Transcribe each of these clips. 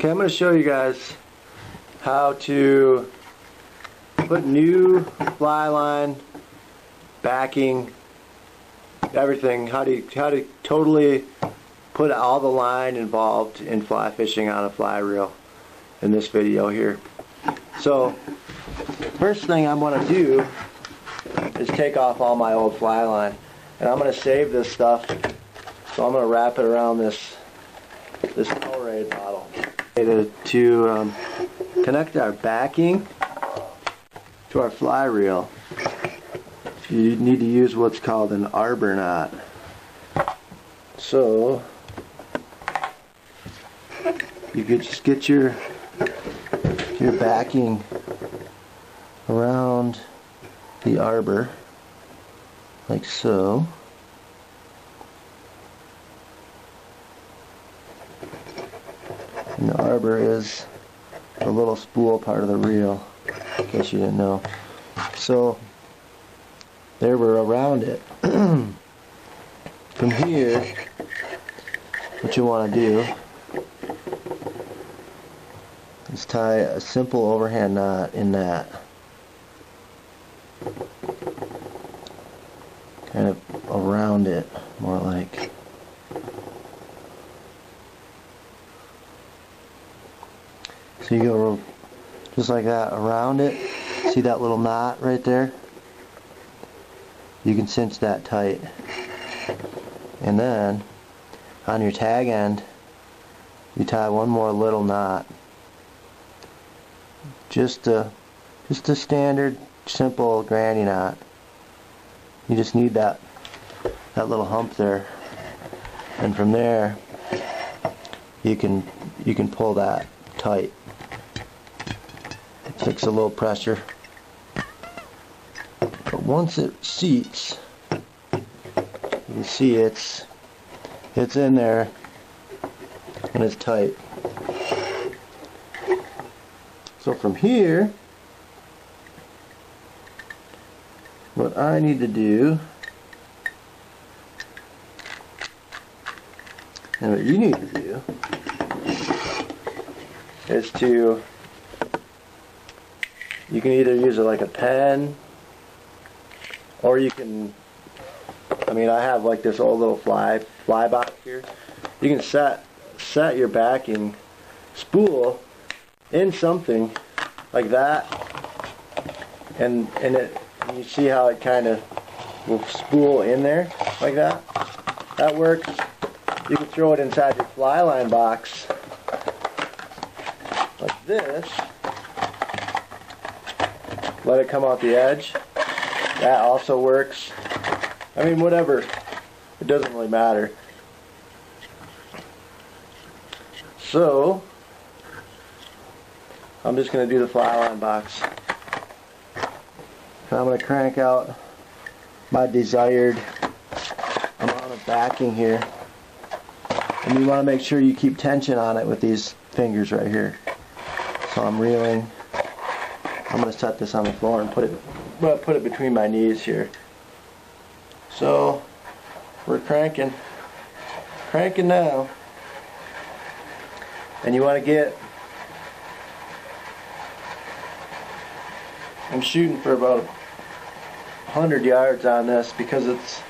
Okay, I'm going to show you guys how to put new fly line, backing, everything, how to totally put all the line involved in fly fishing on a fly reel in this video here. So first thing I'm going to do is take off all my old fly line, and I'm going to save this stuff, so I'm going to wrap it around this Powerade bottle to connect our backing to our fly reel. You need to use what's called an arbor knot. So you could just get your backing around the arbor like so. And the arbor is the little spool part of the reel, in case you didn't know. So there we're around it. From here, what you want to do is tie a simple overhand knot in that. Kind of around it, more like. So you go just like that around it. See that little knot right there? You can cinch that tight. And then on your tag end, you tie one more little knot. Just a standard, simple granny knot. You just need that little hump there, and from there you can pull that tight. It takes a little pressure, but once it seats, you can see it's in there and it's tight. So from here, what I need to do, and what you need to do, is you can either use it like a pen, or you can, I have like this old little fly box here. You can set your backing spool in something like that, and you see how it kind of will spool in there like that. That works. You can throw it inside your fly line box like this. Let it come out the edge. That also works. Whatever. It doesn't really matter. So I'm just going to do the fly line box. And I'm going to crank out my desired amount of backing here. And you want to make sure you keep tension on it with these fingers right here. So I'm reeling. I'm going to set this on the floor and put it between my knees here. So we're cranking now. And you want to get, I'm shooting for about 100 yards on this because it's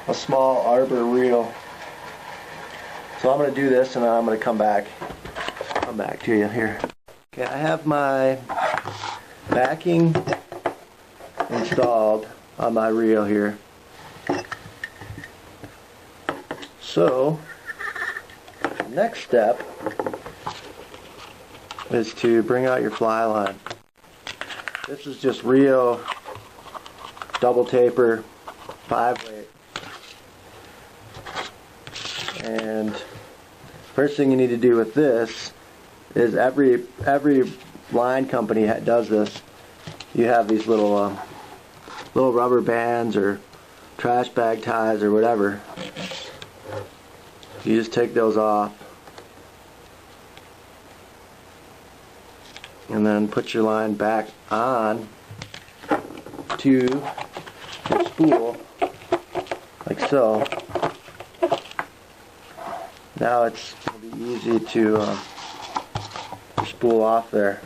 a small arbor reel. So I'm going to do this, and then I'm going to come back to you here. Okay, I have my backing installed on my reel here. So the next step is to bring out your fly line. This is just Rio double taper 5-weight. And first thing you need to do with this is every line company does this. You have these little rubber bands or trash bag ties or whatever. You just take those off and then put your line back on to your spool like so. Now it's going to be easy to spool off there.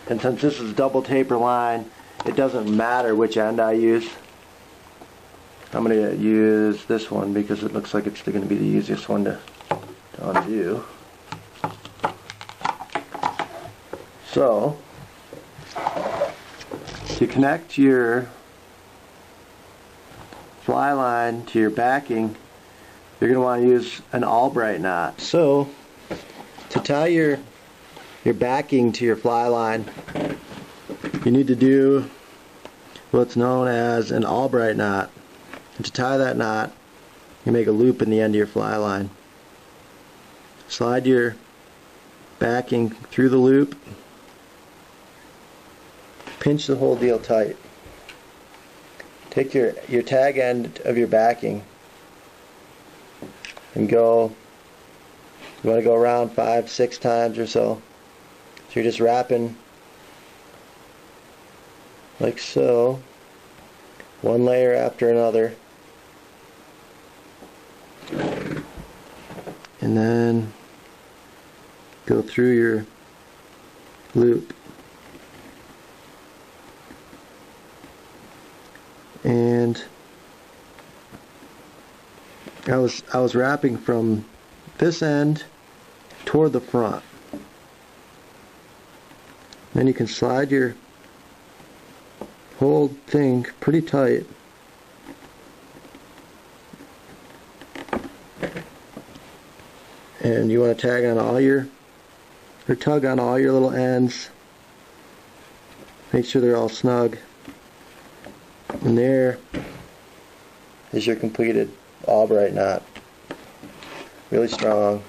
And since this is double taper line, it doesn't matter which end I use. I'm going to use this one because it looks like it's going to be the easiest one to undo. So, to connect your fly line to your backing, you're going to want to use an Albright knot. So, to tie your backing to your fly line, you need to do what's known as an Albright knot. And to tie that knot, you make a loop in the end of your fly line. Slide your backing through the loop, pinch the whole deal tight. Take your tag end of your backing and go, you want to go around 5-6 times or so. So you're just wrapping like so, one layer after another. And then go through your loop. And I was wrapping from this end toward the front. Then you can slide your whole thing pretty tight. And you want to tag on all your, or tug on all your little ends. Make sure they're all snug. And there is your completed Albright knot. Really strong.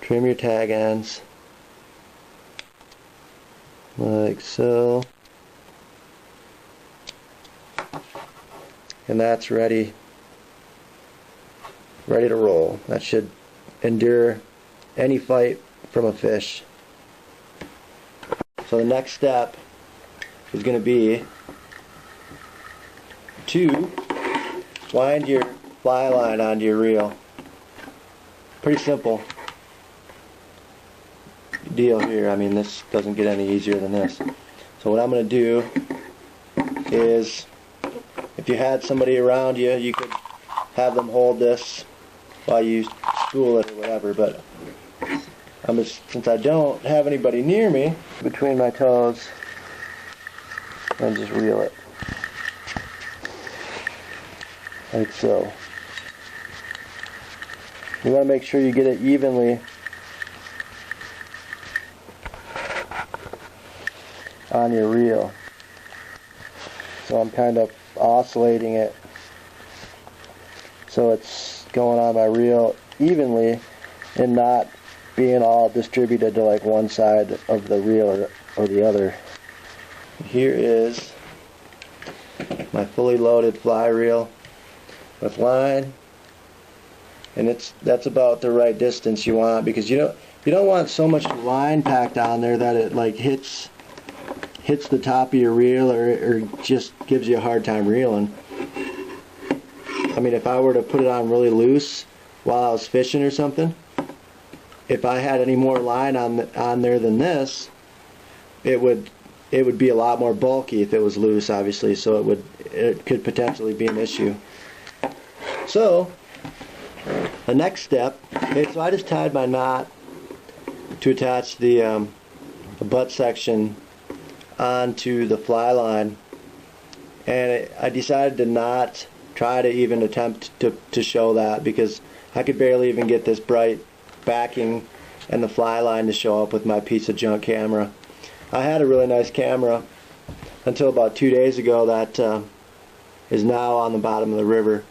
Trim your tag ends like so. And that's ready to roll. That should endure any fight from a fish. So the next step is going to be to wind your fly line onto your reel. Pretty simple deal here. I mean, this doesn't get any easier than this. So what I'm going to do is, if you had somebody around you, you could have them hold this while you spool it or whatever, but since I don't have anybody near me, between my toes, and just reel it like so. You want to make sure you get it evenly on your reel. So I'm kind of oscillating it so it's going on my reel evenly and not being all distributed to like one side of the reel or the other. Here is my fully loaded fly reel with line, and that's about the right distance you want, because you don't want so much line packed on there that it like hits the top of your reel or just gives you a hard time reeling. I mean, if I were to put it on really loose while I was fishing or something, if I had any more line on there than this, it would be a lot more bulky if it was loose, obviously, so it could potentially be an issue. So the next step is, so I just tied my knot to attach the butt section onto the fly line, and I decided to not try to even attempt to show that, because I could barely even get this bright backing and the fly line to show up with my piece of junk camera. I had a really nice camera until about 2 days ago that is now on the bottom of the river.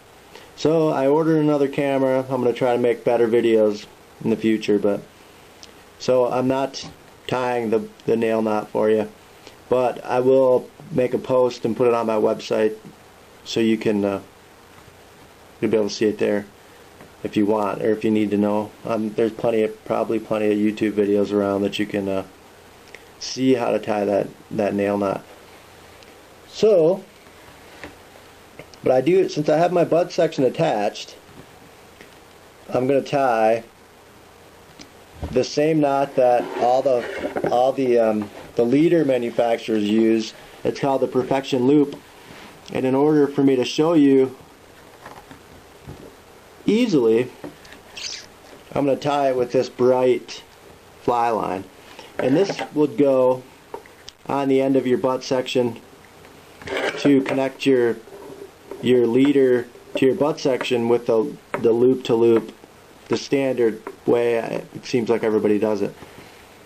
So I ordered another camera. I'm going to try to make better videos in the future, but so I'm not tying the nail knot for you, but I will make a post and put it on my website so you can you'll be able to see it there if you want, or if you need to know. There's probably plenty of YouTube videos around that you can see how to tie that nail knot. So, but I do, since I have my butt section attached, I'm going to tie the same knot that all the leader manufacturers use. It's called the Perfection Loop. And in order for me to show you easily, I'm going to tie it with this bright fly line. And this would go on the end of your butt section to connect your leader to your butt section with the loop to loop, the standard way it seems like everybody does it.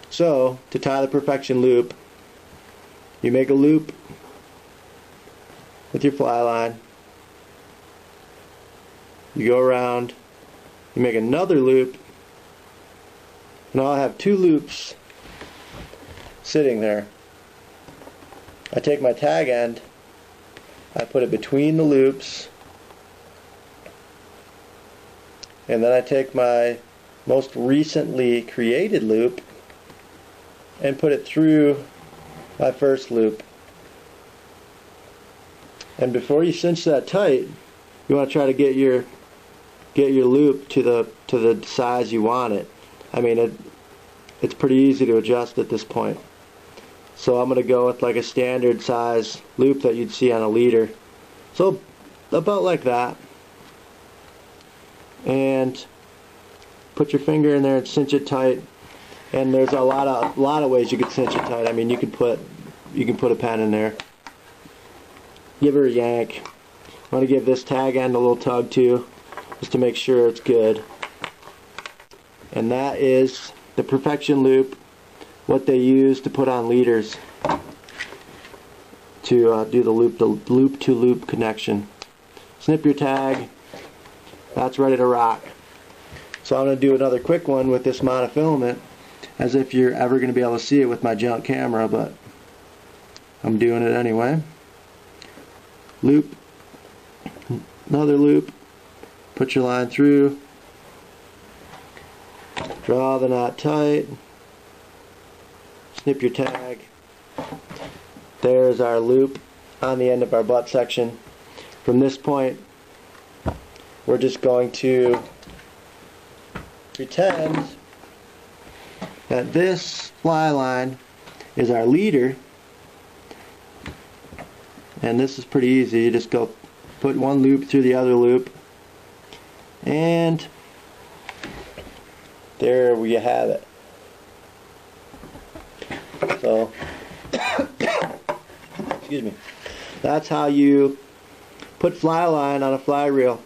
So, to tie the Perfection Loop, you make a loop with your fly line, you go around, you make another loop, and I'll have two loops sitting there. I take my tag end, I put it between the loops, and then I take my most recently created loop and put it through my first loop. And before you cinch that tight, you want to try to get your loop to the size you want it. I mean, it's pretty easy to adjust at this point. So I'm going to go with like a standard size loop that you'd see on a leader. So about like that. And put your finger in there and cinch it tight. And there's a lot of ways you could cinch it tight. I mean, you can put a pen in there. Give her a yank. I want to give this tag end a little tug too, just to make sure it's good. And that is the Perfection Loop, what they use to put on leaders to do the loop to loop connection. Snip your tag. That's ready to rock. So I'm going to do another quick one with this monofilament, as if you're ever going to be able to see it with my junk camera, but I'm doing it anyway. Loop, another loop, put your line through, draw the knot tight, snip your tag. There's our loop on the end of our butt section. From this point, we're just going to pretend that this fly line is our leader. And this is pretty easy. You just go put one loop through the other loop, and there we have it. So, excuse me. That's how you put fly line on a fly reel.